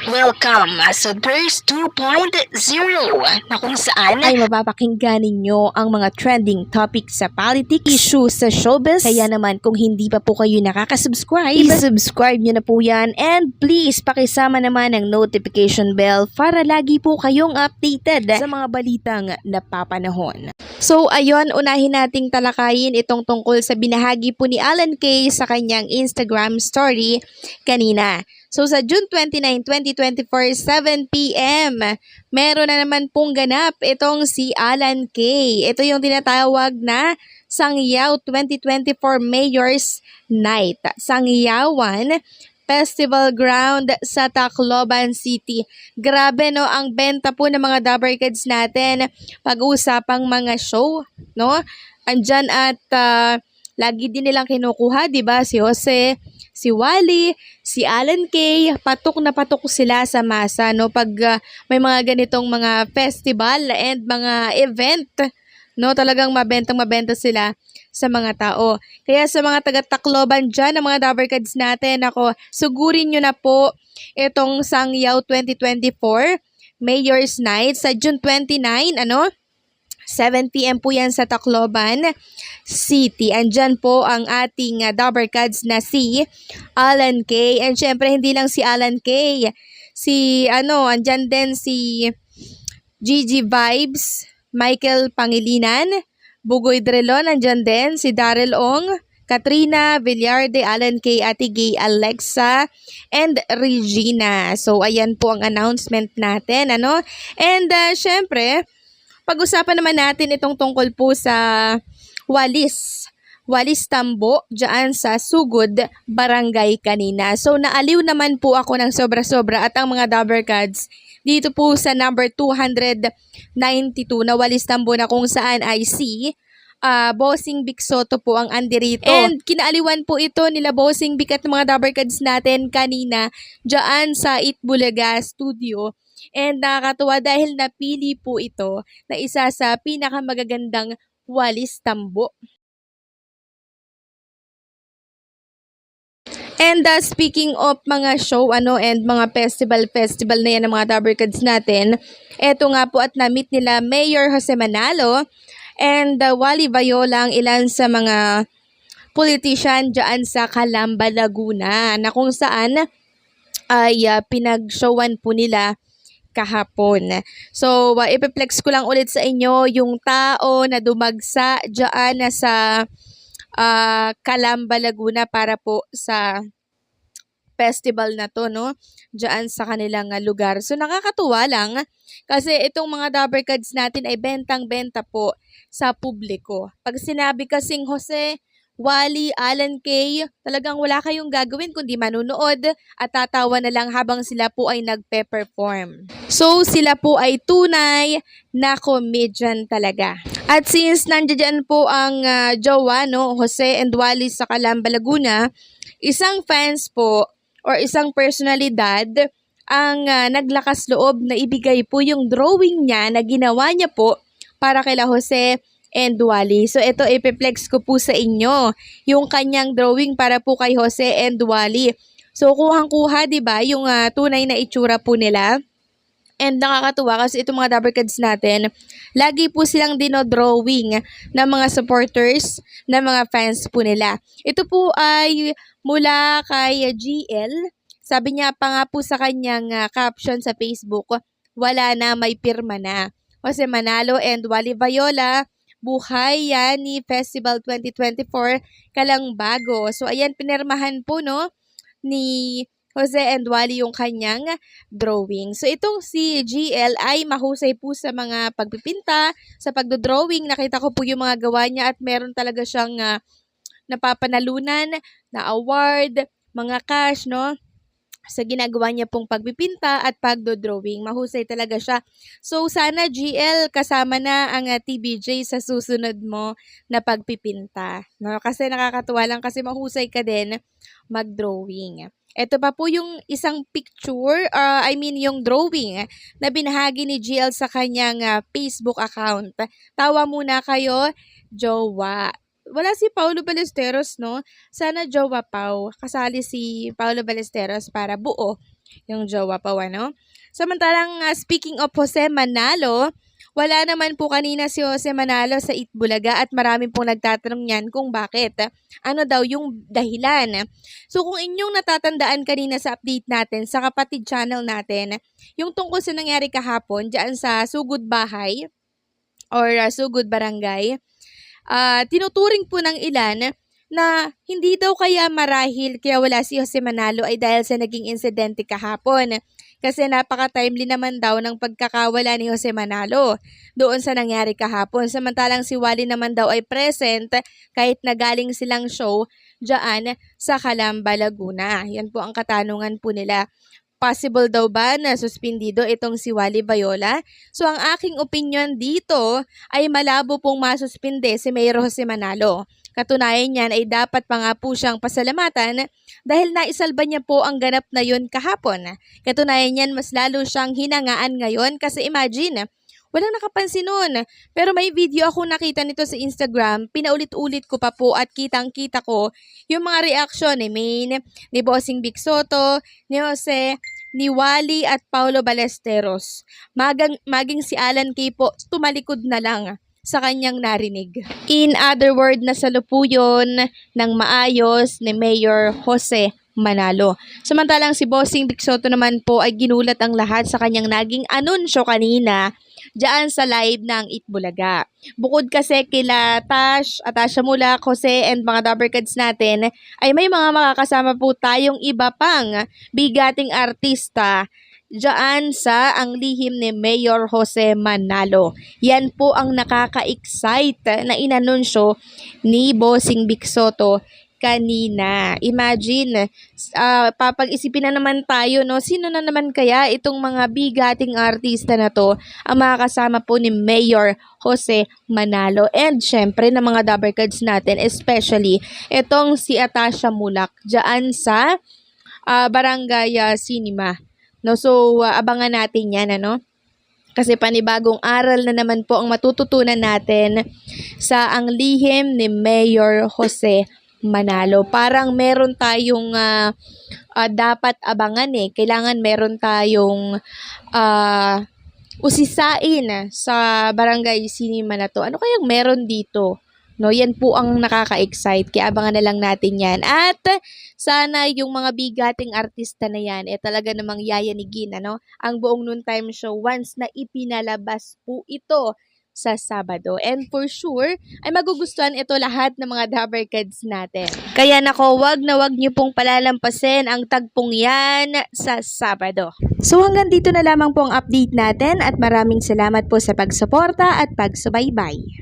Welcome sa Thirst 2.0 na kung saan ay mapapakinggan ninyo ang mga trending topics sa politics, issues sa showbiz. Kaya naman kung hindi pa po kayo nakaka-subscribe, i-subscribe nyo na po yan. And please, pakisama naman ang notification bell para lagi po kayong updated sa mga balitang napapanahon. So ayun, unahin nating talakayin itong tungkol sa binahagi po ni Alan Kay sa kanyang Instagram story kanina. So sa June 29, 2024, 7 p.m., meron na naman pong ganap itong si Alan Kay. Ito yung tinatawag na Sangyaw 2024 Mayor's Night. Sangyawan Festival Ground sa Tacloban City. Grabe no, ang benta po ng mga Dabber Kids natin. Pag-usapang mga show, no? Andyan at lagi din nilang kinukuha, 'di ba? Si Jose, si Wally, si Alan Kay, patok na patok sila sa masa, no? Pag may mga ganitong mga festival and mga event, no? Talagang mabenta sila sa mga tao. Kaya sa mga taga-Tacloban dyan, ang mga Dabber Kids natin, ako, sugurin nyo na po itong Sangyaw 2024 Mayor's Night sa June 29, 7 p.m. po yan sa Tacloban City. Andyan po ang ating Dabber Kids na si Alan Kay. And syempre, hindi lang si Alan Kay. Andyan din si Gigi Vibes, Michael Pangilinan, Bugoy Drelon, andyan din si Daryl Ong, Katrina Villarde, Alan Kay, Ate Gay, Alexa, and Regina. So, ayan po ang announcement natin, And, syempre, pag-usapan naman natin itong tungkol po sa Walis Tambo, dyan sa Sugod, Barangay kanina. So, naaliw naman po ako ng sobra-sobra at ang mga Dabber Kids dito po sa number 292 na Walis Tambo na kung saan ay si Bossing Vic Soto po ang andirito. And kinaaliwan po ito nila Bossing Vic at mga Dabber Kids natin kanina dyan sa Itbulaga Studio. And nakakatuwa dahil napili po ito na isa sa pinakamagagandang Walis Tambo. And speaking of mga show and mga festival na yan ng mga Dabber Kids natin, eto nga po at na-meet nila Mayor Jose Manalo and Wally Viola, ang ilan sa mga politician dyan sa Calamba, Laguna, na kung saan ay pinag-showan po nila kahapon. So, ipiplex ko lang ulit sa inyo yung tao na dumagsa dyan sa Calamba, Laguna para po sa festival na to, no? Diyan sa kanilang lugar. So, nakakatuwa lang kasi itong mga Dabber Kids natin ay bentang-benta po sa publiko. Pag sinabi kasing Jose, Wally, Alan Kay, talagang wala kayong gagawin kundi manunood at tatawa na lang habang sila po ay nagpe-perform. So, sila po ay tunay na comedian talaga. At since nandiyan po ang jowa, Jose and Wally sa Calamba, Laguna, isang fans po or isang personalidad ang naglakas loob na ibigay po yung drawing niya na ginawa niya po para kila Jose and Wally. So ito ipiplex ko po sa inyo yung kanyang drawing para po kay Jose and Wally. So kuhang-kuha, 'di ba, yung tunay na itsura po nila. And nakakatuwa kasi itong mga Dabber Kids natin, lagi po silang dinodrawing ng mga supporters, ng mga fans po nila. Ito po ay mula kay GL. Sabi niya pa nga po sa kanyang caption sa Facebook, wala na, may pirma na. Jose Manalo and Wally Viola, buhay yan ni Festival 2024, kalang bago. So ayan, pinirmahan po ni Jose and Wally yung kanyang drawing. So itong si GL ay mahusay po sa mga pagpipinta, sa pagdodrawing. Nakita ko po yung mga gawa niya at meron talaga siyang napapanalunan na award, mga cash, sa ginagawa niya pong pagpipinta at pagdodrawing. Mahusay talaga siya. So sana GL kasama na ang TBJ sa susunod mo na pagpipinta. No? Kasi nakakatuwa lang kasi mahusay ka din mag-drawing. Ito pa po yung isang picture, yung drawing na binahagi ni GL sa kanyang Facebook account. Tawa muna kayo, jowa. Wala si Paulo Ballesteros, no? Sana jowa Pau. Kasali si Paulo Ballesteros para buo Yung jowa pa, ano? Samantalang speaking of Jose Manalo, wala naman po kanina si Jose Manalo sa Itbulaga at marami pong nagtatanong niyan kung bakit. Ano daw yung dahilan? So kung inyong natatandaan kanina sa update natin sa kapatid channel natin, yung tungkol sa nangyari kahapon diyan sa Sugod Bahay or Sugod Barangay, tinuturing po ng ilan na hindi daw kaya marahil kaya wala si Jose Manalo ay dahil sa naging insidente kahapon. Kasi napaka-timely naman daw ng pagkakawala ni Jose Manalo doon sa nangyari kahapon. Samantalang si Wally naman daw ay present kahit nagaling silang show dyan sa Calamba, Laguna. Yan po ang katanungan po nila. Possible daw ba na suspindido itong si Wally Viola? So ang aking opinion dito ay malabo pong masuspinde si Mayor Jose Manalo. Katunayan niyan ay dapat pa nga po siyang pasalamatan dahil naisalba niya po ang ganap na yun kahapon. Katunayan niyan mas lalo siyang hinangaan ngayon kasi imagine, walang nakapansin nun. Pero may video ako nakita nito sa Instagram, pinaulit-ulit ko pa po at kitang-kita ko yung mga reaksyon ni Maine, ni Bossing Vic Soto, ni Jose, ni Wally at Paulo Ballesteros. Maging si Alan Kay po tumalikod na lang sa kanyang narinig. In other word, nasalupuyon ng maayos ni Mayor Jose Manalo. Samantalang si Bossing Vic Soto naman po ay ginulat ang lahat sa kanyang naging anunsyo kanina diyan sa live ng Itbulaga. Bukod kasi kila Atasha Mulak, Jose and mga Dabbercats natin ay may mga makakasama po tayong iba pang bigating artista diyan sa Ang Lihim ni Mayor Jose Manalo. Yan po ang nakaka-excite na inanunsyo ni Bossing Vic Soto kanina. Imagine, papag-isipin na naman tayo, no? Sino na naman kaya itong mga bigating artista na to ang makakasama po ni Mayor Jose Manalo? And syempre, ng mga Dabbercats natin, especially itong si Atasha Mulak dyan sa Barangay Cinema. No, so abangan natin 'yan, ano? Kasi panibagong aral na naman po ang matututunan natin sa Ang Lihim ni Mayor Jose Manalo. Parang meron tayong dapat abangan eh. Kailangan meron tayong usisain sa Barangay Cinema na to. Ano kayang meron dito? No, yan po ang nakaka-excite. Kaya abangan na lang natin yan. At sana yung mga bigating artista na yan, talaga namang yayanigin, ano, ang buong noontime show once na ipinalabas po ito sa Sabado. And for sure, ay magugustuhan ito lahat ng mga Dabbercats natin. Kaya nako, wag na wag niyo pong palalampasin ang tagpong yan sa Sabado. So hanggang dito na lamang po ang update natin at maraming salamat po sa pagsuporta at pagsubaybay.